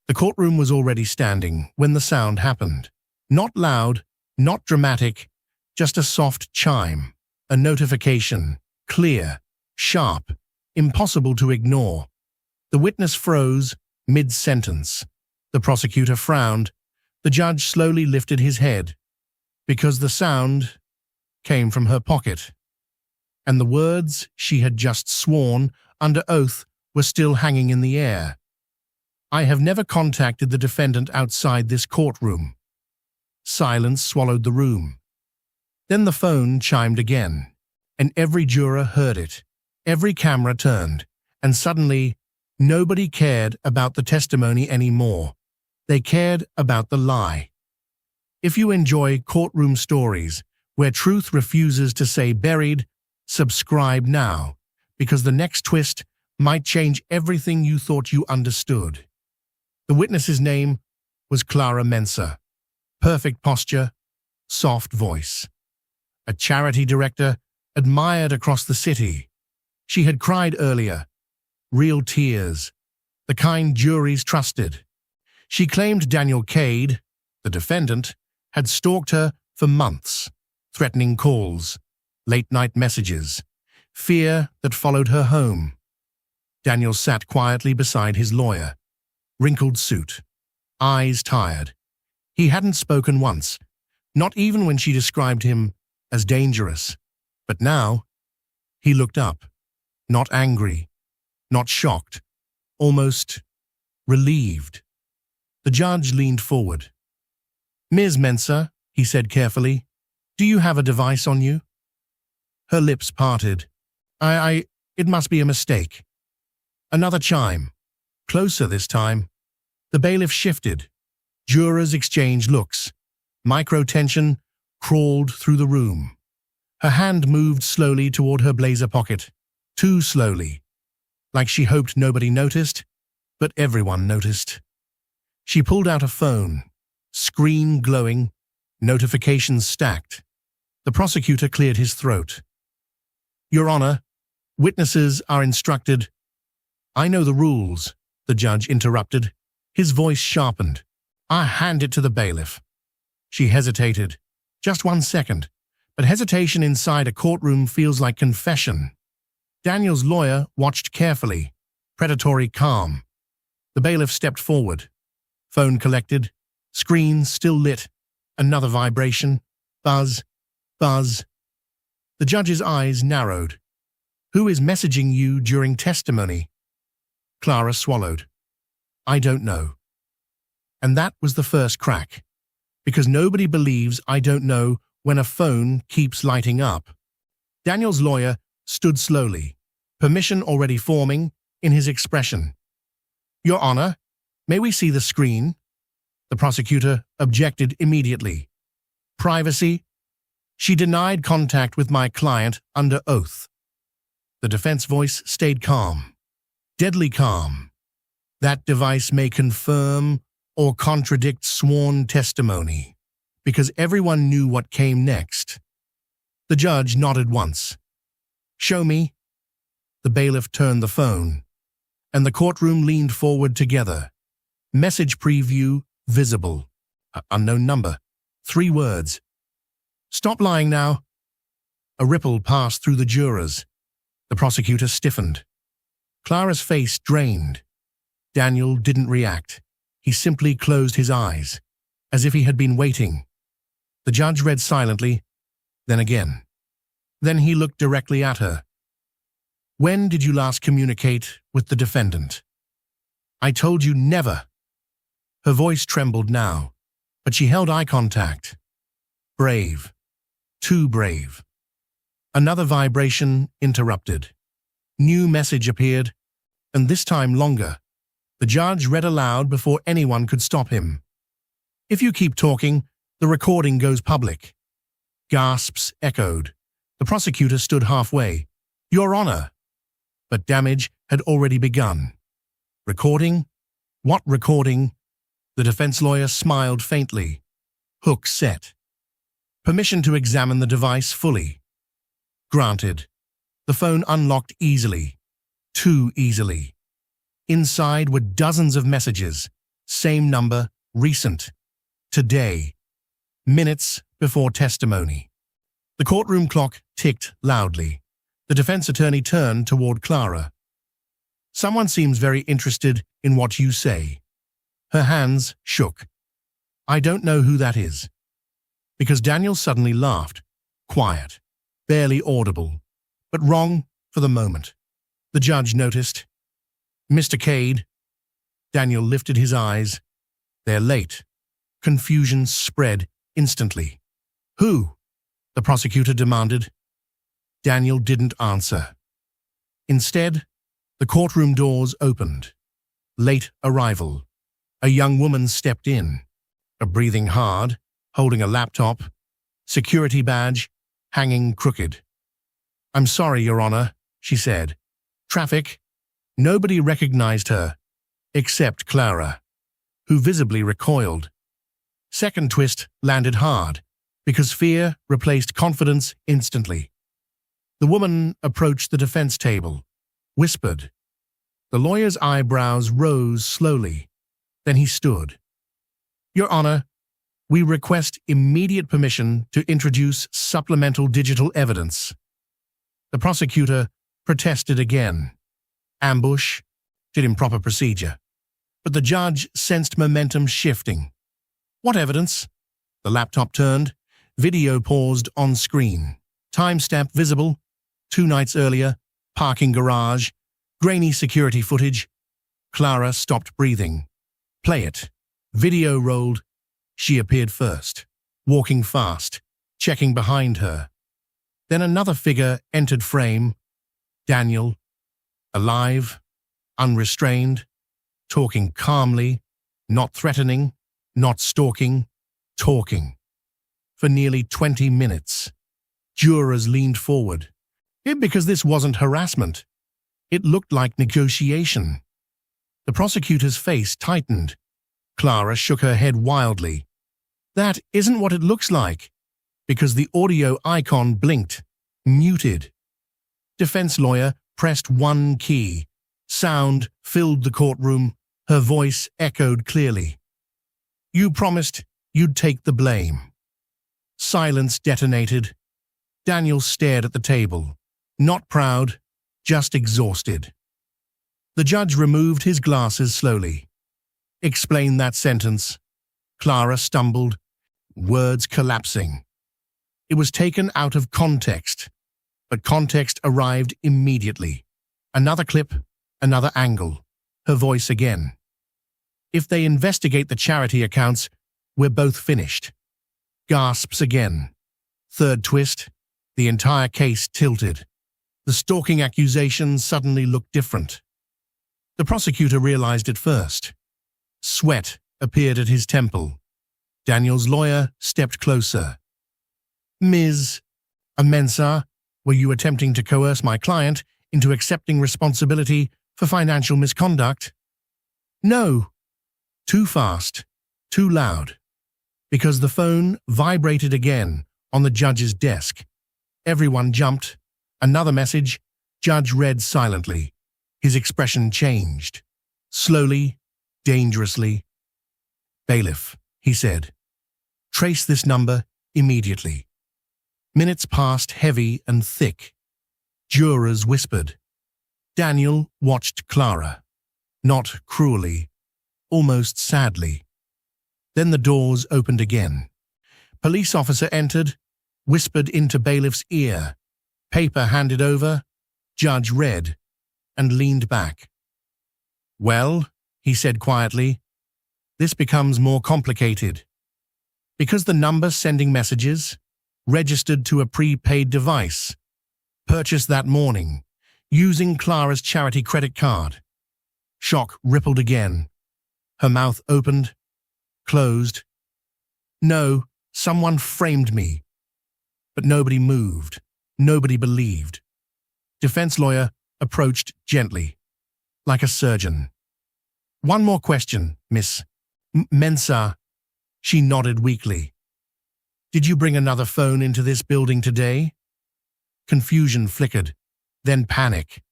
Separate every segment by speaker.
Speaker 1: The courtroom was already standing when the sound happened. Not loud, not dramatic, just a soft chime, a notification, clear, sharp, impossible to ignore. The witness froze mid-sentence. The prosecutor frowned. The judge slowly lifted his head, because the sound came from her pocket, and the words she had just sworn under oath were still hanging in the air. "I have never contacted the defendant outside this courtroom." Silence swallowed the room. Then the phone chimed again, and every juror heard it. Every camera turned, and suddenly nobody cared about the testimony anymore. They cared about the lie. If you enjoy courtroom stories where truth refuses to stay buried, subscribe now, because the next twist might change everything you thought you understood. The witness's name was Clara Mensa. Perfect posture, soft voice. A charity director admired across the city. She had cried earlier, real tears, the kind juries trusted. She claimed Daniel Cade, the defendant, had stalked her for months, threatening calls, late-night messages, fear that followed her home. Daniel sat quietly beside his lawyer, wrinkled suit, eyes tired. He hadn't spoken once, not even when she described him as dangerous. But now, he looked up, not angry, not shocked, almost relieved. The judge leaned forward. "Ms. Mensa," he said carefully, "do you have a device on you?" Her lips parted. It must be a mistake." Another chime. Closer this time. The bailiff shifted. Jurors exchanged looks. Micro-tension crawled through the room. Her hand moved slowly toward her blazer pocket. Too slowly. Like she hoped nobody noticed, but everyone noticed. She pulled out a phone. Screen glowing. Notifications stacked. The prosecutor cleared his throat. "Your Honor, witnesses are instructed—" "I know the rules," the judge interrupted. His voice sharpened. "I hand it to the bailiff." She hesitated. Just 1 second. But hesitation inside a courtroom feels like confession. Daniel's lawyer watched carefully. Predatory calm. The bailiff stepped forward. Phone collected. Screen still lit. Another vibration. Buzz. Buzz. The judge's eyes narrowed. "Who is messaging you during testimony?" Clara swallowed. "I don't know." And that was the first crack. Because nobody believes I don't know when a phone keeps lighting up. Daniel's lawyer stood slowly, permission already forming in his expression. "Your Honor, may we see the screen?" The prosecutor objected immediately. "Privacy?" "She denied contact with my client under oath." The defense voice stayed calm. Deadly calm. "That device may confirm or contradict sworn testimony," because everyone knew what came next. The judge nodded once. "Show me." The bailiff turned the phone, and the courtroom leaned forward together. Message preview visible. Unknown number. 3 words. "Stop lying now." A ripple passed through the jurors. The prosecutor stiffened. Clara's face drained. Daniel didn't react. He simply closed his eyes, as if he had been waiting. The judge read silently, then again. Then he looked directly at her. "When did you last communicate with the defendant?" "I told you never." Her voice trembled now, but she held eye contact. Brave. Too brave. Another vibration interrupted. New message appeared, and this time longer. The judge read aloud before anyone could stop him. "If you keep talking, the recording goes public." Gasps echoed. The prosecutor stood halfway. "Your Honor." But damage had already begun. "Recording? What recording?" The defense lawyer smiled faintly. Hook set. "Permission to examine the device fully." Granted. The phone unlocked easily. Too easily. Inside were dozens of messages, Same number, recent. Today. Minutes before testimony. The courtroom clock ticked loudly. The defense attorney turned toward Clara. Someone seems very interested in what you say. Her hands shook. I don't know who that is. Because Daniel suddenly laughed. Quiet. Barely audible. But wrong for the moment. The judge noticed. Mr. Cade. Daniel lifted his eyes. They're late. Confusion spread instantly. Who? The prosecutor demanded. Daniel didn't answer. Instead, the courtroom doors opened. Late arrival. A young woman stepped in. Breathing hard, holding a laptop, security badge, hanging crooked. I'm sorry, Your Honor, she said. Traffic. Nobody recognized her, except Clara, who visibly recoiled. Second twist landed hard, because fear replaced confidence instantly. The woman approached the defense table, whispered. The lawyer's eyebrows rose slowly. Then he stood. Your Honor, we request immediate permission to introduce supplemental digital evidence. The prosecutor protested again. Ambush, did improper procedure. But the judge sensed momentum shifting. What evidence? The laptop turned. Video paused on screen. Timestamp visible. 2 nights earlier. Parking garage. Grainy security footage. Clara stopped breathing. Play it. Video rolled. She appeared first, walking fast, checking behind her. Then another figure entered frame. Daniel, alive, unrestrained, talking calmly, not threatening, not stalking, talking. For nearly 20 minutes. Jurors leaned forward. Because this wasn't harassment. It looked like negotiation. The prosecutor's face tightened. Clara shook her head wildly. That isn't what it looks like. Because the audio icon blinked, muted. Defense lawyer pressed one key. Sound filled the courtroom. Her voice echoed clearly. You promised you'd take the blame. Silence detonated. Daniel stared at the table. Not proud, just exhausted. The judge removed his glasses slowly. Explain that sentence. Clara stumbled, words collapsing. It was taken out of context, but context arrived immediately. Another clip, another angle, her voice again. If they investigate the charity accounts, we're both finished. Gasps again. Third twist, the entire case tilted. The stalking accusation suddenly looked different. The prosecutor realized it first. Sweat appeared at his temple. Daniel's lawyer stepped closer. Ms. Amensa, were you attempting to coerce my client into accepting responsibility for financial misconduct? No. Too fast, too loud. Because the phone vibrated again on the judge's desk. Everyone jumped. Another message. Judge read silently. His expression changed. Slowly, dangerously. Bailiff, he said. Trace this number immediately. Minutes passed heavy and thick. Jurors whispered. Daniel watched Clara. Not cruelly, almost sadly. Then the doors opened again. Police officer entered, whispered into bailiff's ear. Paper handed over. Judge read, and leaned back. Well, he said quietly, this becomes more complicated. Because the number sending messages, registered to a prepaid device, purchased that morning, using Clara's charity credit card. Shock rippled again. Her mouth opened, closed. No, someone framed me. But nobody moved. Nobody believed. Defense lawyer approached gently, like a surgeon. One more question, Miss Mensah. She nodded weakly. Did you bring another phone into this building today? Confusion flickered, then panic,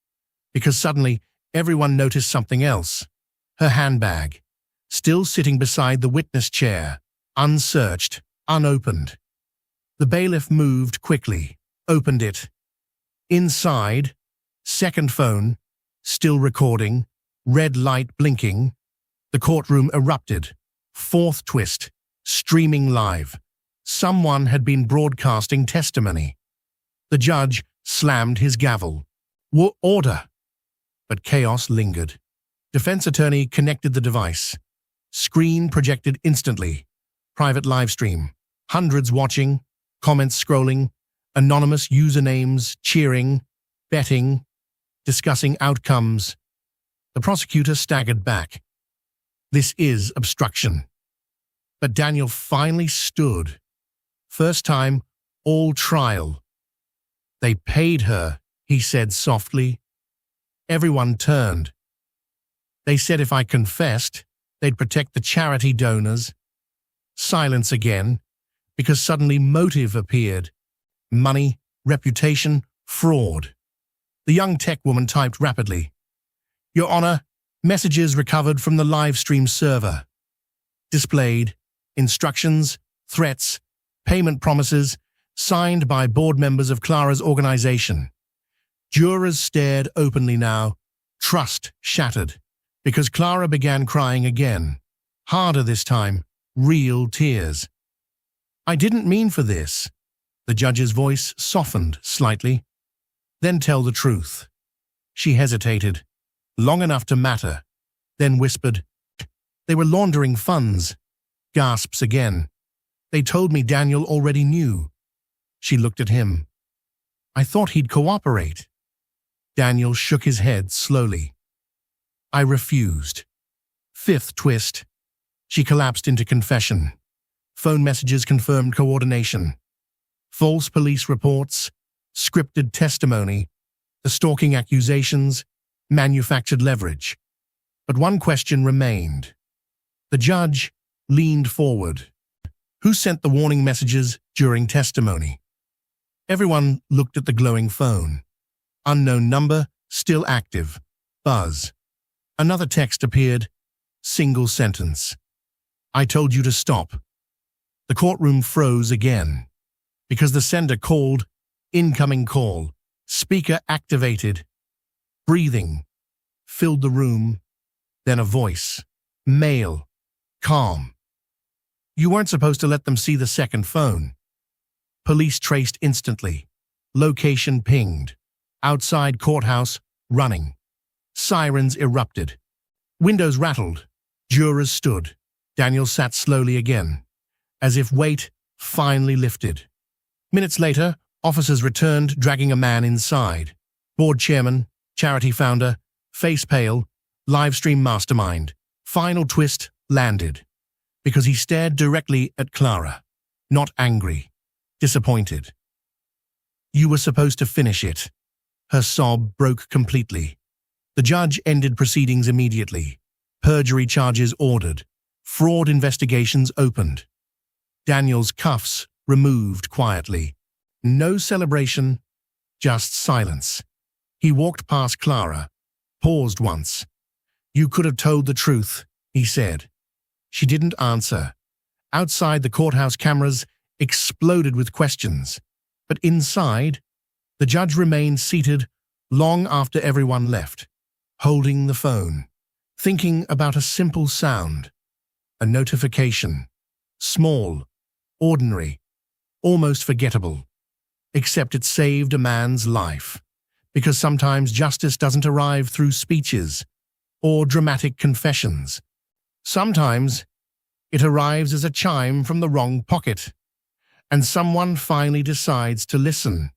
Speaker 1: because suddenly everyone noticed something else. Her handbag, still sitting beside the witness chair, unsearched, unopened. The bailiff moved quickly, opened it. Inside, second phone, still recording, red light blinking. The courtroom erupted. Fourth twist, streaming live. Someone had been broadcasting testimony. The judge slammed his gavel. Order! But chaos lingered. Defense attorney connected the device. Screen projected instantly. Private livestream. Hundreds watching, comments scrolling, anonymous usernames cheering, betting, discussing outcomes. The prosecutor staggered back. This is obstruction. But Daniel finally stood. First time, all trial. They paid her, he said softly. Everyone turned. They said if I confessed, they'd protect the charity donors. Silence again, because suddenly motive appeared. Money, reputation, fraud. The young tech woman typed rapidly. Your Honor, messages recovered from the live stream server. Displayed, instructions, threats, payment promises, signed by board members of Clara's organization. Jurors stared openly now, trust shattered, because Clara began crying again. Harder this time, real tears. I didn't mean for this. The judge's voice softened slightly. Then tell the truth. She hesitated, long enough to matter, then whispered, They were laundering funds. Gasps again. They told me Daniel already knew. She looked at him. I thought he'd cooperate. Daniel shook his head slowly. I refused. Fifth twist. She collapsed into confession. Phone messages confirmed coordination. False police reports, scripted testimony, the stalking accusations, manufactured leverage. But one question remained. The judge leaned forward. Who sent the warning messages during testimony? Everyone looked at the glowing phone. Unknown number, still active. Buzz. Another text appeared. Single sentence. I told you to stop. The courtroom froze again. Because the sender called, incoming call, speaker activated. Breathing filled the room. Then a voice. Male. Calm. You weren't supposed to let them see the second phone. Police traced instantly. Location pinged. Outside courthouse, running. Sirens erupted. Windows rattled. Jurors stood. Daniel sat slowly again, as if weight finally lifted. Minutes later, officers returned, dragging a man inside. Board chairman, charity founder, face pale, livestream mastermind. Final twist landed, because he stared directly at Clara, not angry, disappointed. You were supposed to finish it. Her sob broke completely. The judge ended proceedings immediately. Perjury charges ordered. Fraud investigations opened. Daniel's cuffs removed quietly. No celebration, just silence. He walked past Clara, paused once. You could have told the truth, he said. She didn't answer. Outside, the courthouse cameras exploded with questions. But inside, the judge remained seated long after everyone left, holding the phone, thinking about a simple sound. A notification. Small, ordinary, almost forgettable. Except it saved a man's life. Because sometimes justice doesn't arrive through speeches or dramatic confessions. Sometimes it arrives as a chime from the wrong pocket, and someone finally decides to listen.